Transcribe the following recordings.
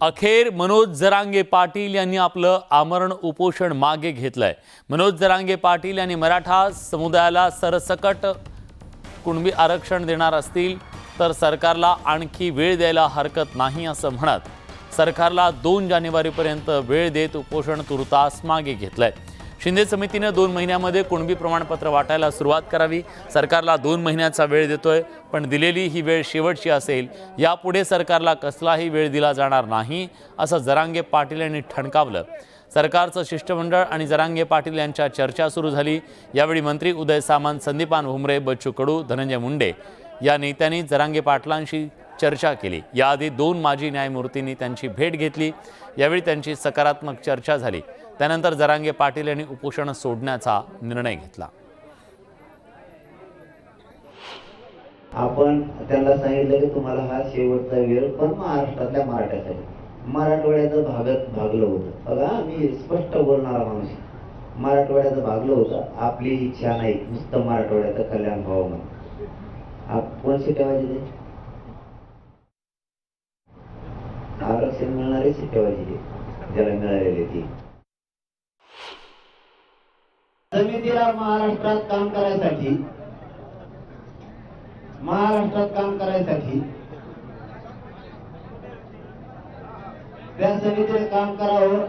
अखेर मनोज जरांगे पाटील यांनी आपलं आमरण उपोषण मागे घेतलंय। मनोज जरांगे पाटील यांनी मराठा समुदायाला सरसकट कुणबी आरक्षण देणार असतील तर सरकारला आणखी वेळ द्यायला हरकत नाही असं म्हणत सरकारला 2 जानेवारीपर्यंत वेळ देत उपोषण तुर्तास मागे घेतलंय। शिंदे समितीने 2 महिन्यामध्ये कुणबी प्रमाणपत्र वाटायला सुरुवात करावी। सरकारला 2 महिन्याचा वेळ देतोय, पण दिलेली ही वेळ शेवटची असेल। यापुढे सरकारला कसलाही वेळ दिला जाणार नाही असं जरांगे पाटील यांनी ठणकावलं। सरकारचं शिष्टमंडळ आणि जरांगे पाटील यांच्या चर्चा सुरू झाली। यावेळी मंत्री उदय सामंत, संदीपान भुमरे, बच्चू कडू, धनंजय मुंडे या नेत्यांनी जरांगे पाटलांशी चर्चा केली। याआधी 2 माजी न्यायमूर्तींनी त्यांची भेट घेतली। यावेळी त्यांची सकारात्मक चर्चा झाली। त्यानंतर जरांगे पाटील यांनी उपोषण सोडण्याचा निर्णय घेतला। आपण त्यांना सांगितलं की तुम्हाला हा शेवटचा वेळ, पण महाराष्ट्रातल्या मराठ्यासाठी, मराठवाड्याचं भागलं होतं। बघा, मी स्पष्ट बोलणारा माणूस, मराठवाड्याचं भागलं होतं। आपली इच्छा नाही नुसतं मराठवाड्याचं कल्याण व्हावं म्हणून। कोण शिटेवाजी ते आरक्षण मिळणारे शिटेवाजी ज्याला मिळालेले ती समितीला महाराष्ट्रात काम करायसाठी त्या समितीने काम करावं।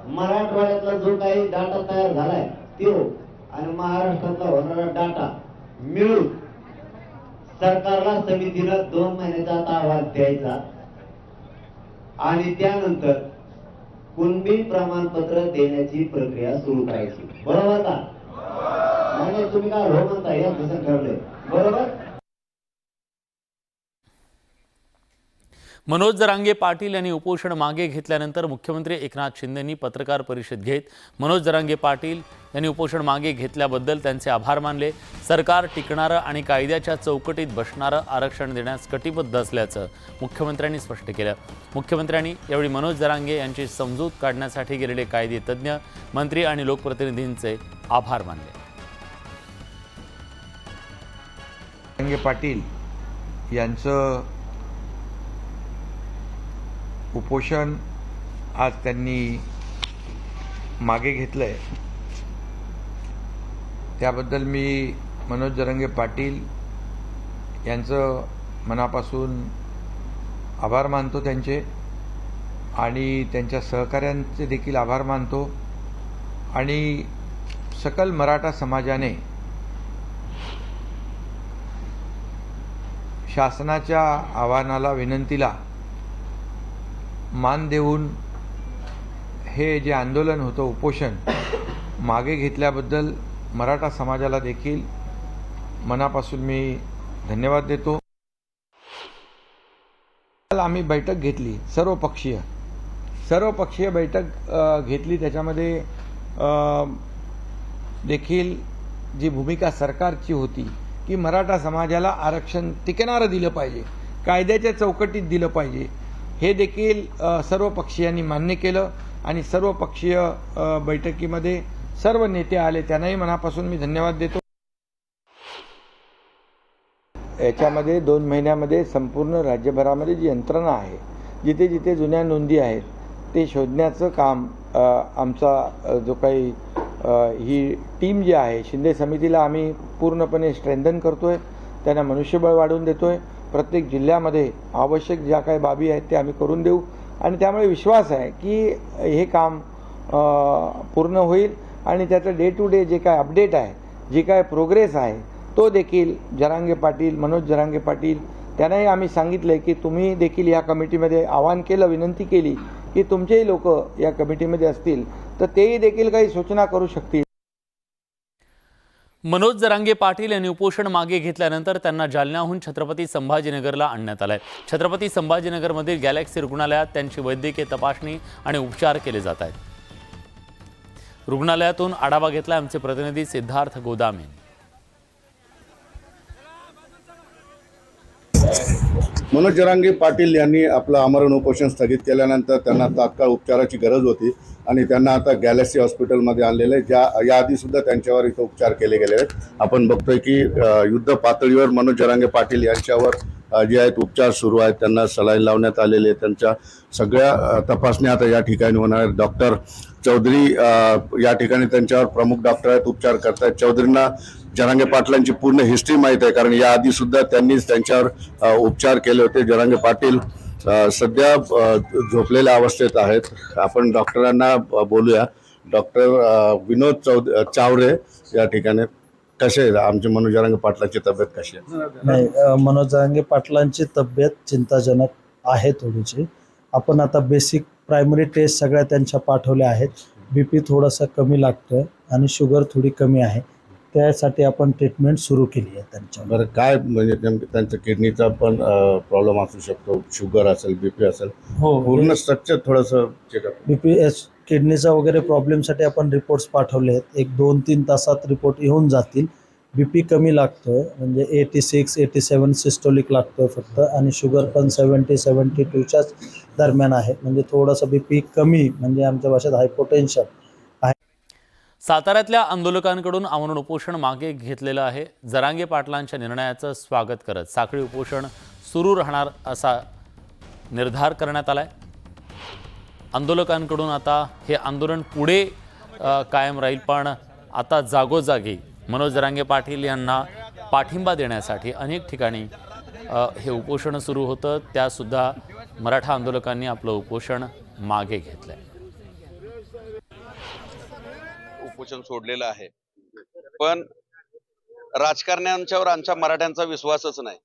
मराठवाड्यातला जो काही डाटा तयार झालाय तो आणि महाराष्ट्रातला होणारा डाटा मिळून सरकारला समितीला 2 महिन्याचा अहवाल द्यायचा आणि त्यानंतर कुणबी प्रमाणपत्र देण्याची प्रक्रिया सुरू करायची। बरोबर का? म्हणजे तुम्ही काय हो म्हणता, या कसं ठरलंय? बरोबर। मनोज जरांगे पाटील यांनी उपोषण मागे घेतल्यानंतर मुख्यमंत्री एकनाथ शिंदेंनी पत्रकार परिषद घेत मनोज जरांगे पाटील यांनी उपोषण मागे घेतल्याबद्दल त्यांचे आभार मानले। सरकार टिकणारं आणि कायद्याच्या चौकटीत बसणारं आरक्षण देण्यास कटिबद्ध असल्याचं मुख्यमंत्र्यांनी स्पष्ट केलं। मुख्यमंत्र्यांनी यावेळी मनोज जरांगे यांची समजूत काढण्यासाठी गेलेले कायदे तज्ज्ञ, मंत्री आणि लोकप्रतिनिधींचे आभार मानले। जरांगे पाटील यांचं उपोषण आज त्यांनी मागे घेतलंय, त्याबद्दल मी मनोज जरांगे पाटील यांचं मनापासून आभार मानतो त्यांचे, आणि त्यांच्या सहकाऱ्यांचे देखील आभार मानतो। आणि सकल मराठा समाजाने शासनाच्या आव्हानाला, विनंतीला मान देऊन हे जे आंदोलन होतं, उपोषण मागे घेतल्याबद्दल मराठा समाजाला देखील मनापासून मी धन्यवाद देतो। आम्ही बैठक घेतली, सर्वपक्षीय बैठक घेतली। त्याच्यामध्ये देखील जी भूमिका सरकारची होती की मराठा समाजाला आरक्षण टिकणारं दिलं पाहिजे, कायद्याच्या चौकटीत दिलं पाहिजे, हे देखील सर्व पक्षीयांनी मान्य केलं। आणि सर्वपक्षीय बैठकीमध्ये सर्व नेते आले, त्यांनाही मनापासून मी धन्यवाद देतो। याच्यामध्ये 2 महिन्यामध्ये संपूर्ण राज्यभरामध्ये जी यंत्रणा आहे, जिथे जिथे जुन्या नोंदी आहेत ते शोधण्याचं काम आमचा जो काही ही टीम जी आहे, शिंदे समितीला आम्ही पूर्णपणे स्ट्रेंथन करतोय, त्यांना मनुष्यबळ वाढवून देतोय। प्रत्येक जिल्ह्यामध्ये आवश्यक ज्या काही बाबी आहेत ते आम्ही करून देऊ, आणि त्यामुळे विश्वास आहे की हे काम पूर्ण होईल। आणि त्याचं डे टू डे जे काय अपडेट आहे, जे काय प्रोग्रेस आहे, तो देखील मनोज जरांगे पाटील त्यांनाही आम्ही सांगितलंय की तुम्ही देखील या कमिटीमध्ये आवाहन केलं, विनंती केली की तुमचेही लोक या कमिटीमध्ये असतील तर तेही देखील काही सूचना करू शकतील। मनोज जरांगे पाटील यांनी उपोषण मागे घेतल्यानंतर त्यांना जालन्याहून छत्रपती संभाजीनगरला आणण्यात आलंय। छत्रपती संभाजीनगरमधील गॅलेक्सी रुग्णालयात त्यांची वैद्यकीय तपासणी आणि उपचार केले जात आहेत। रुग्णालयातून आढावा घेतला आमचे प्रतिनिधी सिद्धार्थ गोदाम यांनी। मनोज जरांगे पाटील यांनी आपलं आमरण उपोषण स्थगित केल्यानंतर त्यांना तात्काळ उपचाराची गरज होती आणि त्यांना आता गॅलेक्सी हॉस्पिटलमध्ये आणलेलं आहे। याआधी सुद्धा त्यांच्यावर इथं उपचार केले गेले आहेत। आपण बघतोय की युद्ध पातळीवर मनोज जरांगे पाटील यांच्यावर जे आहेत उपचार सुरू आहेत, त्यांना सलाईन लावण्यात आलेले आहेत. त्यांच्या सगळ्या तपासण्या आता या ठिकाणी होणार आहेत. डॉक्टर चौधरी या ठिकाणी त्यांच्यावर प्रमुख डॉक्टर आहेत, उपचार करतायत. चौधरींना जरांगे पाटलांची पूर्ण हिस्ट्री माहीत आहे, कारण याआधी सुद्धा त्यांनीच त्यांच्यावर उपचार केले होते. जरांगे पाटील सध्या झोपलेल्या अवस्थेत आहेत. आपण डॉक्टरांना बोलूया. डॉक्टर विनोद चावरे या ठिकाणी कसे आहे? आमचे मनोज जरांगे पाटलांची तब्येत कशी आहे? नाही, मनोज जरांगे पाटलांची तब्येत चिंताजनक आहे थोडीशी. आपण आता बेसिक प्रायमरी टेस्ट सगळ्या त्यांच्या पाठवल्या आहेत. BP थोडासा कमी लागतोय आणि शुगर थोडी कमी आहे. त्यासाठी आपण ट्रीटमेंट सुरू केली आहे त्यांच्या. बरं, काय म्हणजे नेमकं त्यांचं किडनीचा पण प्रॉब्लेम असू शकतो, शुगर असेल, BP असेल, हो, पूर्ण स्ट्रक्चर थोडंसं चेकअप. किडनीचा वगैरे प्रॉब्लेमसाठी आपण रिपोर्ट्स पाठवले आहेत. 1-2-3 तासात रिपोर्ट येऊन जातील. BP कमी लागतोय, म्हणजे 86-87 सिस्टोलिक लागतोय फक्त, आणि शुगर पण 70-72च्याच दरम्यान आहे. म्हणजे थोडासा BP कमी, म्हणजे आमच्या भाषेत हायपोटेन्शन आहे. साताऱ्यातल्या आंदोलकांकडून आमरण उपोषण मागे घेतलेलं आहे. जरांगे पाटलांच्या निर्णयाचं स्वागत करत साखळी उपोषण सुरू राहणार असा निर्धार करण्यात आलाय. आंदोलकांकडून आता हे आंदोलन पुढे कायम राहील, पण आता जागोजागी मनोज जरांगे पाटील यांना पाठिंबा देण्यासाठी अनेक ठिकाणी हे उपोषण सुरू होतं. त्यासुद्धा मराठा आंदोलकांनी आपलं उपोषण मागे घेतलंय. उपोषण सोडलेलं आहे, पण राजकारण्यांच्यावर आमच्या मराठ्यांचा विश्वासच नाही.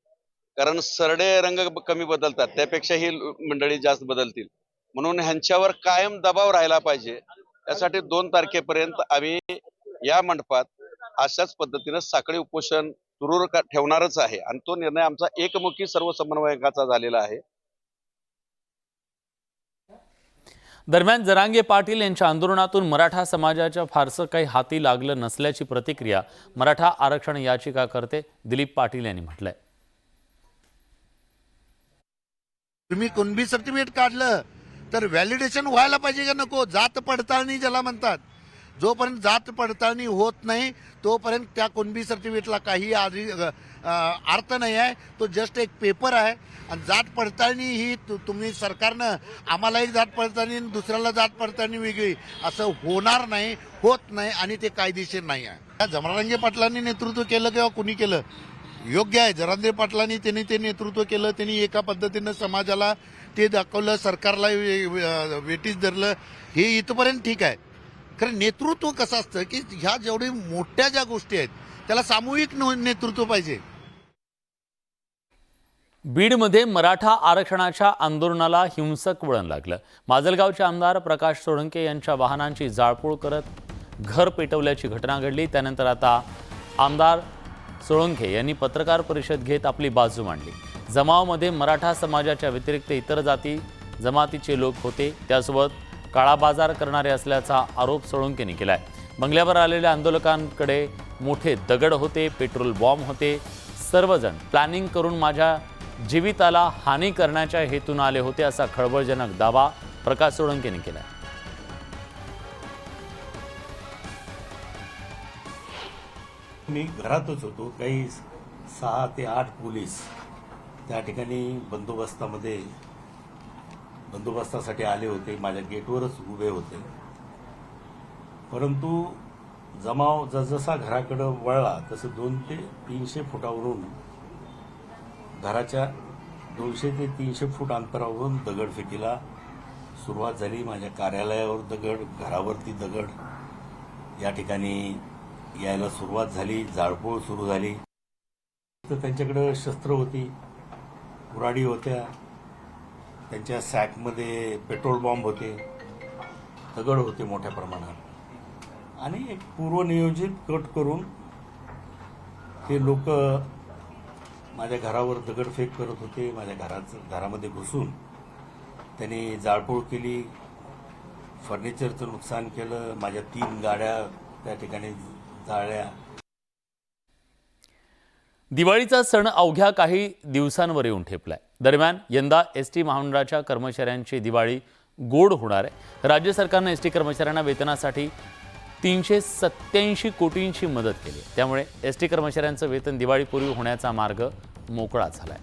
कारण सरडे रंग कमी बदलतात, त्यापेक्षा ही मंडळी जास्त बदलतील. म्हणून ह्यांच्यावर कायम दबाव राहिला पाहिजे. यासाठी 2 तारखेपर्यंत आम्ही या मंडपात अशाच पद्धतीनं साखळी उपोषण सुरू ठेवणारच आहे, आणि तो निर्णय आमचा एकमुखी सर्व समन्वयकाचा झालेला आहे. दरम्यान जरांगे पाटील यांच्या आंदोलनातून मराठा समाजाच्या फारसं काही हाती लागलं नसल्याची प्रतिक्रिया मराठा आरक्षण याचिकाकर्ते दिलीप पाटील यांनी म्हटलंय. तुम्ही कुणबी सर्टिफिकेट काढलं तर व्हॅलिडेशन व्हायला पाहिजे का नको? जात पडताळणी ज्याला म्हणतात. जोपर्यंत जात पडताळणी होत नाही तोपर्यंत त्या कुणबी सर्टिफिकेटला काही अर्थ नाही आहे. तो जस्ट एक पेपर आहे. आणि जात पडताळणी ही तुम्ही सरकारनं आम्हाला एक जात पडताळणी दुसऱ्याला जात पडताळणी वेगळी असं होणार नाही, होत नाही, आणि ते कायदेशीर नाही आहे. जरांगे पाटलांनी नेतृत्व केलं किंवा कुणी केलं योग्य आहे. जरांगे पाटलांनी त्यांनी ते नेतृत्व केलं. त्यांनी एका पद्धतीनं समाजाला ते दाखवलं, सरकारला वेटीस धरलं, हे इथपर्यंत ठीक आहे. कारण नेतृत्व कसं असतं की ह्या जेवढी मोठ्या ज्या गोष्टी आहेत त्याला सामूहिक नेतृत्व पाहिजे. बीडमध्ये मराठा आरक्षणाच्या आंदोलनाला हिंसक वळण लागलं. माजलगावचे आमदार प्रकाश सोळंके यांच्या वाहनांची जाळपोळ करत घर पेटवल्याची घटना घडली. त्यानंतर आता आमदार सोळंके यांनी पत्रकार परिषद घेत आपली बाजू मांडली. जमावामध्ये मराठा समाजाच्या व्यतिरिक्त इतर जाती जमातीचे लोक होते, त्यासोबत काळा बाजार करणारे असल्याचा आरोप सोळंकेंनी केलाय. बंगल्यावर आलेल्या आंदोलकांकडे मोठे दगड होते, पेट्रोल बॉम्ब होते. सर्वजण प्लॅनिंग करून माझ्या जीविताला हानी करण्याच्या हेतून आले होते, असा खळबळजनक दावा प्रकाश सोळंकेंनी केलाय. मी घरातच होतो. काही 6 ते 8 पोलीस त्या ठिकाणी बंदोबस्तासाठी आले होते. माझ्या गेटवरच उभे होते. परंतु जमाव जसजसा घराकडे वळला तसं 200 ते 300 फुटावरून घराच्या 200 ते 300 फूट अंतरावरून दगडफेकीला सुरुवात झाली. माझ्या कार्यालयावर दगड, घरावरती दगड या ठिकाणी यायला सुरुवात झाली. जाळपोळ सुरू झाली. तर त्यांच्याकडे शस्त्र होती, कुऱ्हाडी होत्या, त्यांच्या सॅकमध्ये पेट्रोल बॉम्ब होते, दगड होते मोठ्या प्रमाणात, आणि एक पूर्वनियोजित कट करून ते लोक माझ्या घरावर दगडफेक करत होते. माझ्या घरामध्ये घुसून त्यांनी जाळपोळ केली, फर्निचरचं नुकसान केलं. माझ्या 3 गाड्या त्या ठिकाणी जाळल्या. दिवाळीचा सण अवघ्या काही दिवसांवर येऊन ठेपलाय. दरम्यान यंदा एसटी महामंडळाच्या कर्मचाऱ्यांची दिवाळी गोड होणार आहे. राज्य सरकारनं एसटी कर्मचाऱ्यांना वेतनासाठी 387 कोटींची मदत केली आहे. त्यामुळे एसटी कर्मचाऱ्यांचं वेतन दिवाळीपूर्वी होण्याचा मार्ग मोकळा झालाय.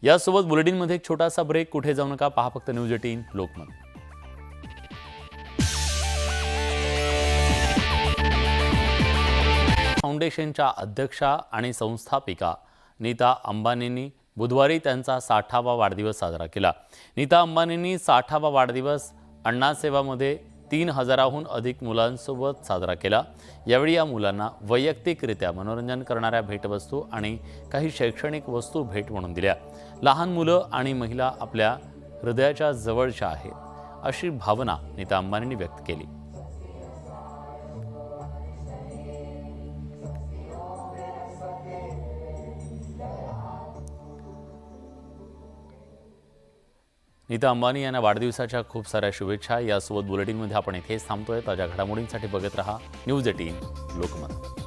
यासोबत बुलेटिनमध्ये एक छोटासा ब्रेक. कुठे जाऊ नका, पहा फक्त न्यूज 18 लोकमत. फाउंडेशनच्या अध्यक्षा आणि संस्थापिका नीता अंबानींनी बुधवारी त्यांचा 60वा वाढदिवस साजरा केला. नीता अंबानींनी 60वा वाढदिवस अण्णासेवामध्ये 3000हून अधिक मुलांसोबत साजरा केला. यावेळी या मुलांना वैयक्तिकरित्या मनोरंजन करणाऱ्या भेटवस्तू आणि काही शैक्षणिक वस्तू भेट म्हणून दिल्या. लहान मुलं आणि महिला आपल्या हृदयाच्या जवळच्या आहेत, अशी भावना नीता अंबानींनी व्यक्त केली. नीता अंबानी यांना वाढदिवसाच्या खूप साऱ्या शुभेच्छा. यासोबत बुलेटिनमध्ये आपण इथेच थांबतोय. ताज्या घडामोडींसाठी बघत रहा न्यूज 18 लोकमत.